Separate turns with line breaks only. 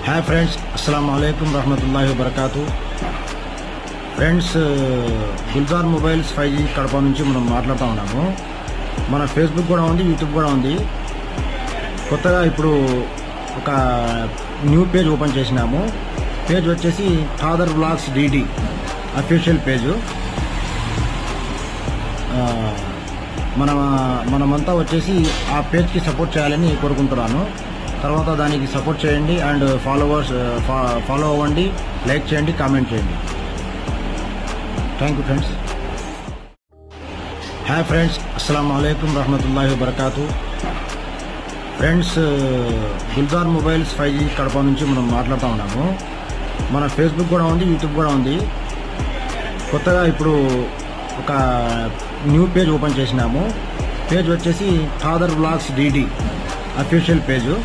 Hi friends, అస్సలాము అలైకుం రహమతుల్లాహి వబరకాతు. Friends, Gulzar mobiles 5G Kadapa నుంచి మనం మాట్లాడుతూ ఉన్నాము. మన ఫేస్బుక్ కూడా ఉంది, యూట్యూబ్ కూడా ఉంది. కొత్తగా ఇప్పుడు ఒక న్యూ పేజ్ ఓపెన్ చేసినాము. పేజ్ వచ్చేసి Khadar vlogs DD official page. మనమంతా వచ్చేసి ఆ పేజ్కి సపోర్ట్ చేయాలని కోరుకుంటున్నాను. తర్వాత దానికి సపోర్ట్ చేయండి అండ్ ఫాలో అవ్వండి, లైక్ చేయండి, కామెంట్ చేయండి. Thank you friends. Hi friends, అస్సలాము అలైకుం రహమతుల్లాహి వబరకాతు. Friends, Gulzar mobiles 5G Kadapa నుంచి మనం మాట్లాడుతూ ఉన్నాము. మన ఫేస్బుక్ కూడా ఉంది, యూట్యూబ్ కూడా ఉంది. కొత్తగా ఇప్పుడు ఒక న్యూ పేజ్ ఓపెన్ చేసినాము. పేజ్ వచ్చేసి Khadar vlogs DD official page.